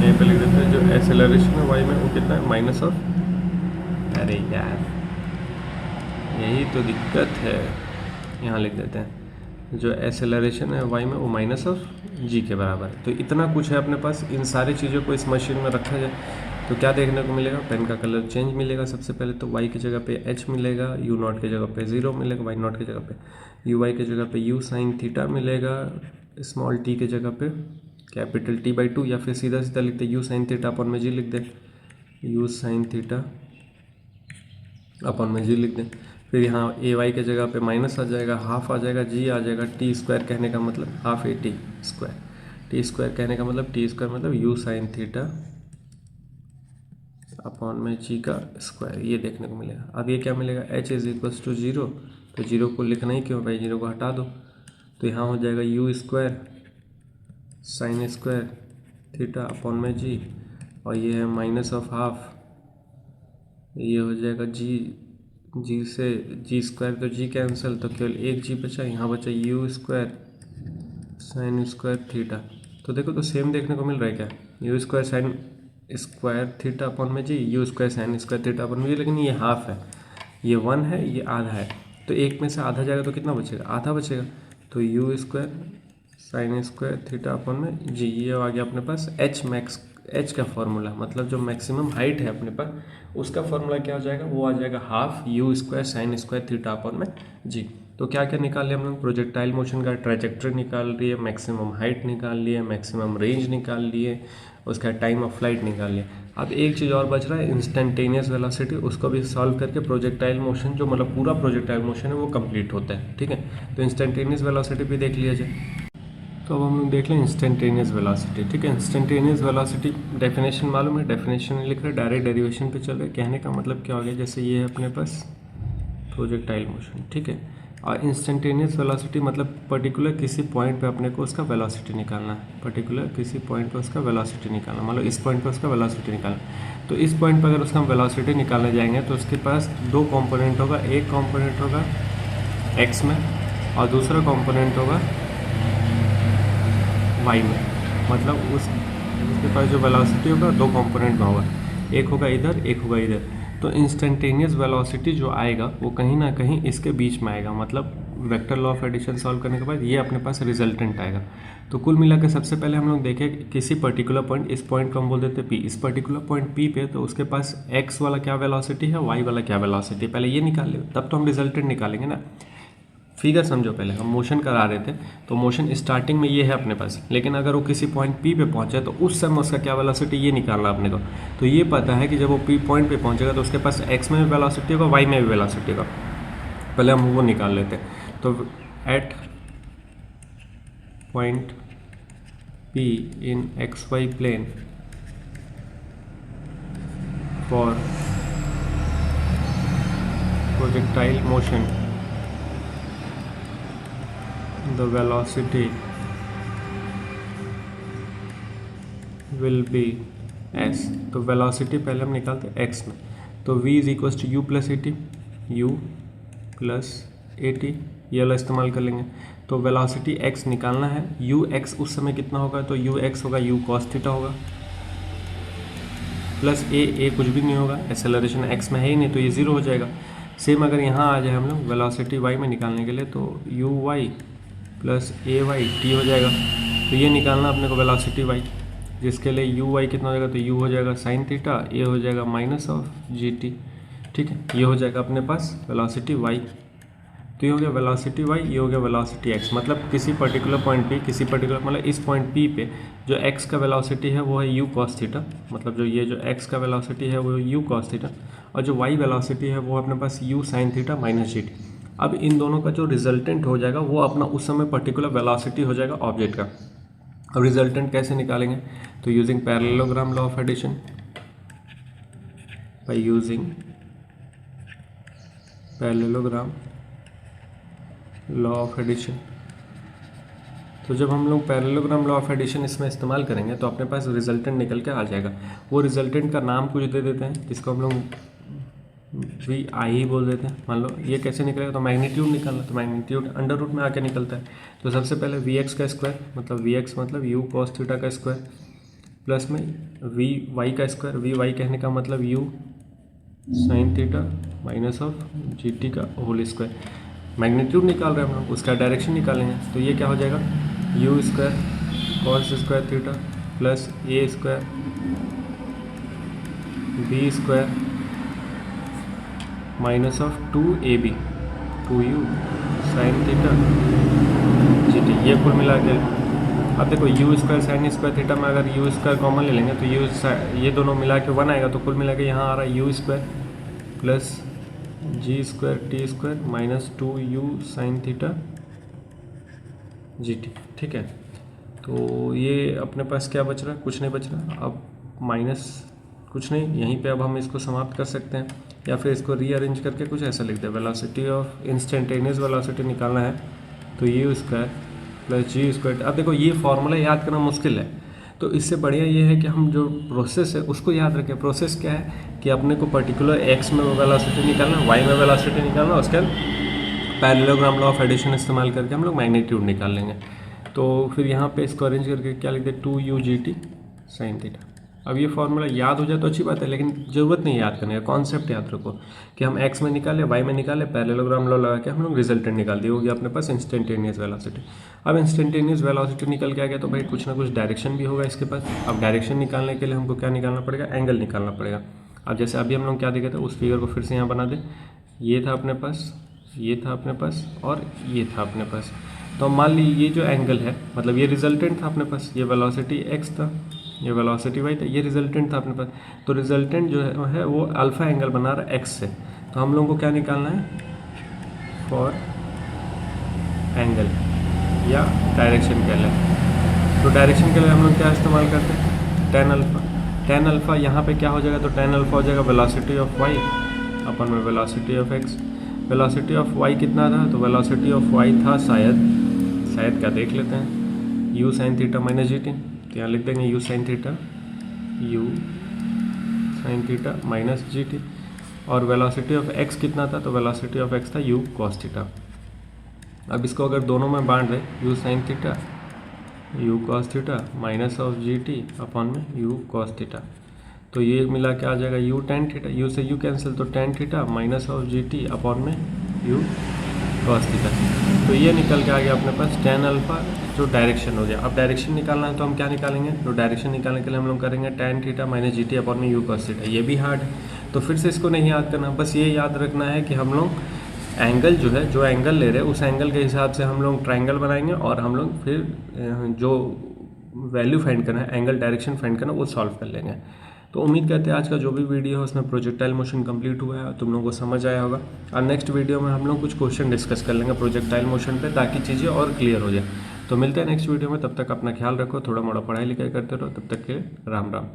Speaker 1: यहीं पे लिख देते हैं, जो एसेलरेशन है वाई में वो कितना है माइनस ऑफ, अरे यार यही तो दिक्कत है, यहाँ लिख देते हैं, जो एसेलरेशन है वाई में वो माइनस ऑफ जी के बराबर है। तो इतना कुछ है अपने पास, इन सारी चीज़ों को इस मशीन में रखा जाए तो क्या देखने को मिलेगा, पेन का कलर चेंज मिलेगा। सबसे पहले तो वाई की जगह पे एच मिलेगा, यू नॉट की जगह पे 0 मिलेगा, वाई नॉट की जगह पे यू वाई की जगह पे यू साइन थीटा मिलेगा, स्मॉल टी की जगह पे कैपिटल टी बाई 2, या फिर सीधा सीधा लिखते यू साइन थीटा अपन में जी लिख दें, यू साइन थीटा अपन में जी लिख दें। फिर यहाँ ए वाई के जगह पे माइनस आ जाएगा, हाफ आ जाएगा, जी आ जाएगा, टी स्क्वायर कहने का मतलब हाफ ए टी स्क्वायर, टी स्क्वायर कहने का मतलब टी स्क्वायर मतलब यू साइन थीटा अपॉन में जी का स्क्वायर, ये देखने को मिलेगा। अब ये क्या मिलेगा, एच इज इक्वल्स टू 0, तो 0 को लिखना ही क्यों भाई, 0 को हटा दो। तो यहाँ हो जाएगा u square sine square theta upon में जी और ये है माइनस ऑफ हाफ, ये हो जाएगा जी से जी स्क्वायर, तो जी कैंसिल, तो केवल एक जी बचा, यहाँ बचा you square sine square theta. तो देखो तो सेम देखने को मिल रहा है क्या, U square sine square theta upon में G, U square sine square theta upon में जी, लेकिन ये हाफ है, ये 1 है, ये आधा है, तो एक में से आधा जाएगा तो कितना बचेगा, आधा बचेगा। तो you square sine square theta upon में जी, ये आ गया अपने पास एच मैक्स, एच का फॉर्मूला मतलब जो मैक्सिमम हाइट है अपने पास उसका फॉर्मूला क्या हो जाएगा, वो आ जाएगा half U square sine square theta upon में जी। तो क्या क्या निकाल लिया हम लोग, प्रोजेक्टाइल मोशन का ट्रैजेक्टरी निकाल लिए, मैक्सिमम हाइट निकाल लिए, मैक्सिमम रेंज निकाल लिए, उसका टाइम ऑफ फ्लाइट निकाल लिया। अब एक चीज़ और बच रहा है, इंस्टेंटेनियस वेलोसिटी, उसको भी सॉल्व करके प्रोजेक्टाइल मोशन जो मतलब पूरा प्रोजेक्टाइल मोशन है वो कंप्लीट होता है। ठीक है, तो इंस्टेंटेनियस वेलोसिटी भी देख लिया जाए। तो अब हम लोग देख लें इंस्टेंटेनियस वेलोसिटी। ठीक है, इंस्टेंटेनियस वेलोसिटी डेफिनेशन मालूम है, डेफिनेशन नहीं लिख रहे, डायरेक्ट डेरिवेशन पे चल रहे। कहने का मतलब क्या हो गया, जैसे ये है अपने पास प्रोजेक्टाइल मोशन, ठीक है, और इंस्टेंटेनियस वेलोसिटी मतलब पर्टिकुलर किसी पॉइंट पे अपने को उसका वेलोसिटी निकालना है, पर्टिकुलर किसी पॉइंट पे उसका वेलोसिटी निकालना, मतलब इस पॉइंट पे उसका वेलोसिटी निकालना। तो इस पॉइंट पे अगर उसका हम वेलोसिटी निकालने जाएंगे तो उसके पास दो कंपोनेंट होगा, एक कंपोनेंट होगा एक्स में और दूसरा कंपोनेंट होगा वाई में, मतलब उसके पास जो वेलोसिटी होगा दो कंपोनेंट में होगा, एक होगा इधर एक होगा इधर। तो इंस्टेंटेनियस वेलोसिटी जो आएगा वो कहीं ना कहीं इसके बीच में आएगा, मतलब vector law of addition solve करने के बाद ये अपने पास रिजल्टेंट आएगा। तो कुल मिला के सबसे पहले हम लोग देखें किसी पर्टिकुलर पॉइंट, इस पॉइंट को हम बोल देते हैं पी, इस पर्टिकुलर पॉइंट पी पे तो उसके पास एक्स वाला क्या वेलोसिटी है, वाई वाला क्या वेलोसिटी, पहले ये निकाल ले, तब तो हम रिजल्टेंट निकालेंगे ना। फिगर समझो, पहले हम मोशन करा रहे थे तो मोशन स्टार्टिंग में ये है अपने पास, लेकिन अगर वो किसी पॉइंट पी पे पहुंचे तो उस समय उसका क्या वेलोसिटी ये निकालना अपने को। तो ये पता है कि जब वो पी पॉइंट पे पहुंचेगा तो उसके पास एक्स में भी वेलोसिटी होगा, वाई में भी वेलोसिटी होगा, पहले हम वो निकाल लेते हैं। तो at point P in x Y plane for projectile motion the velocity will be s। तो वेलोसिटी पहले हम निकालते हैं x में, तो v is equal to you plus A t, u plus A t, ये वाला इस्तेमाल कर लेंगे। तो वेलोसिटी x निकालना है, यू एक्स उस समय कितना होगा, तो यू एक्स होगा यू कॉस थीटा होगा प्लस ए कुछ भी नहीं होगा, एक्सेलरेशन x में है ही नहीं तो ये ज़ीरो हो जाएगा। सेम अगर यहाँ आ जाए हम लोग वेलोसिटी y में निकालने के लिए तो u y plus a y t हो जाएगा। तो ये निकालना अपने को वेलोसिटी वाई, जिसके लिए यू वाई कितना हो जाएगा, तो यू हो जाएगा साइन थीटा, ए हो जाएगा माइनस ऑफ जी टी। ठीक है, ये हो जाएगा अपने पास वेलोसिटी वाई। तो ये हो गया वेलोसिटी वाई, ये हो गया वेलोसिटी एक्स, मतलब किसी पर्टिकुलर पॉइंट पे, किसी पर्टिकुलर मतलब इस पॉइंट पी पे जो एक्स का वेलोसिटी है वो है यू कॉस थीटा, मतलब जो ये जो एक्स का वेलोसिटी है वो यू कॉस थीटा, और जो वाई वेलोसिटी है वो अपने पास U sine theta minus G T. अब इन दोनों का जो रिजल्टेंट हो जाएगा वो अपना उस समय पर्टिकुलर वेलोसिटी हो जाएगा ऑब्जेक्ट का। अब रिजल्टेंट कैसे निकालेंगे, तो using parallelogram law of addition, by using parallelogram law of addition. तो जब हम लोग पैरेललोग्राम लॉ ऑफ एडिशन इसमें इस्तेमाल करेंगे तो अपने पास रिजल्टेंट निकल के आ जाएगा। वो रिजल्टेंट का नाम कुछ दे देते हैं जिसको हम लोग वी आई ही बोल देते हैं। मान लो ये कैसे निकलेगा, तो मैग्नीट्यूड निकालना, तो मैग्नीट्यूड अंडर रूट में आके निकलता है। तो सबसे पहले वी एक्स का स्क्वायर, मतलब वी एक्स मतलब यू कॉस थीटा का स्क्वायर, प्लस में वी वाई का स्क्वायर, वी वाई कहने का मतलब you sine theta minus of G T का होल स्क्वायर। मैग्नीट्यूड निकाल रहे हैं हम लोग, उसका डायरेक्शन निकालेंगे, तो ये क्या हो जाएगा, u square cos square theta plus a square b square minus of 2ab 2u sine theta g t, ये कुल मिला के। अब देखो u square sine square theta में अगर यू स्क्वायर कॉमन ले लेंगे तो ये दोनों मिला के 1 आएगा, तो कुल मिला के यहाँ आ रहा है u square plus g square t square minus 2u sine theta g t. ठीक है, तो ये अपने पास क्या बच रहा है, कुछ नहीं बच रहा। अब माइनस कुछ नहीं, यहीं पे अब हम इसको समाप्त कर सकते हैं, या फिर इसको रीअरेंज करके कुछ ऐसा लिख दे, वेलोसिटी ऑफ इंस्टेंटेनियस वेलोसिटी निकालना है तो you square plus g square. अब देखो ये फॉर्मूला याद करना मुश्किल है, तो इससे बढ़िया ये है कि हम जो प्रोसेस है उसको याद रखें। प्रोसेस क्या है कि अपने को पर्टिकुलर एक्स में वेलोसिटी निकालना, वाई में वेलोसिटी निकालना, उसके बाद पैरेललोग्राम लॉ ऑफ एडिशन इस्तेमाल करके हम लोग मैग्नीट्यूड निकाल लेंगे। तो फिर यहाँ पे इसको अरेंज करके क्या लिखते हैं, 2u/gt sin थीटा। अब ये फॉर्मूला याद हो जाए तो अच्छी बात है, लेकिन ज़रूरत नहीं याद करने का, कॉन्सेप्ट याद रखो कि हम एक्स में निकाले, वाई में निकाले, पैरेललोग्राम लॉ लगा के हम लोग रिजल्टेंट निकाल दिए, हो गया अपने पास इंस्टेंटेनियस वेलोसिटी। अब इंस्टेंटेनियस वेलोसिटी निकल के आ गया तो भाई कुछ ना कुछ डायरेक्शन भी होगा इसके पास। अब डायरेक्शन निकालने के लिए हमको क्या निकालना पड़ेगा, एंगल निकालना पड़ेगा। अब जैसे अभी हम लोग क्या देखे थे, उस फिगर को फिर से यहाँ बना दें। ये था अपने पास, ये था अपने पास और ये था अपने पास। तो मान ली ये जो एंगल है, मतलब ये रिजल्टेंट था अपने पास, ये वेलोसिटी एक्स था, ये वेलोसिटी वाई था, ये रिजल्टेंट था अपने पास। तो रिजल्टेंट जो है वो अल्फा एंगल बना रहा है एक्स से। तो हम लोगों को क्या निकालना है, फॉर एंगल या डायरेक्शन के लिए। तो डायरेक्शन के लिए हम लोग क्या इस्तेमाल करते हैं, टेन अल्फा। टेन अल्फा यहाँ पे क्या हो जाएगा, तो टेन अल्फा हो जाएगा वेलोसिटी ऑफ वाई अपन में velocity of x. Velocity of y कितना था, तो वेलोसिटी ऑफ वाई था शायद क्या देख लेते हैं, u sin theta minus G T. तो यहाँ लिख देंगे u sin theta minus G T. और वेलोसिटी ऑफ x कितना था, तो वेलोसिटी ऑफ x था u cos थीटा। अब इसको अगर दोनों में बांट दें, u sin theta u cos theta minus of G T upon में u cos थीटा। तो ये मिला के आ जाएगा u tan थीटा, u से u कैंसिल, तो tan theta minus of G T upon में u cos थीटा। तो ये निकल के आ गया अपने पास tan अल्फा, जो डायरेक्शन हो गया। अब डायरेक्शन निकालना है तो हम क्या निकालेंगे, तो डायरेक्शन निकालने के लिए हम लोग करेंगे tan theta minus G T upon में u cos थीटा। ये भी हार्ड है, तो फिर से इसको नहीं याद करना, बस ये याद रखना है कि हम लोग एंगल जो है, जो एंगल ले रहे हैं उस एंगल के हिसाब से हम लोग ट्रायंगल बनाएंगे और हम लोग फिर जो वैल्यू फाइंड करना है, एंगल डायरेक्शन फाइंड करना, वो सॉल्व कर लेंगे। तो उम्मीद करते हैं आज का जो भी वीडियो है उसमें प्रोजेक्टाइल मोशन कंप्लीट हुआ है, तुम लोगों को समझ आया होगा। और नेक्स्ट वीडियो में हम लोग कुछ क्वेश्चन डिस्कस कर लेंगे प्रोजेक्टाइल मोशन पे, ताकि चीज़ें और क्लियर हो जाए। तो मिलते हैं नेक्स्ट वीडियो में, तब तक अपना ख्याल रखो, थोड़ा मोड़ा पढ़ाई लिखाई करते रहो, तब तक के राम राम।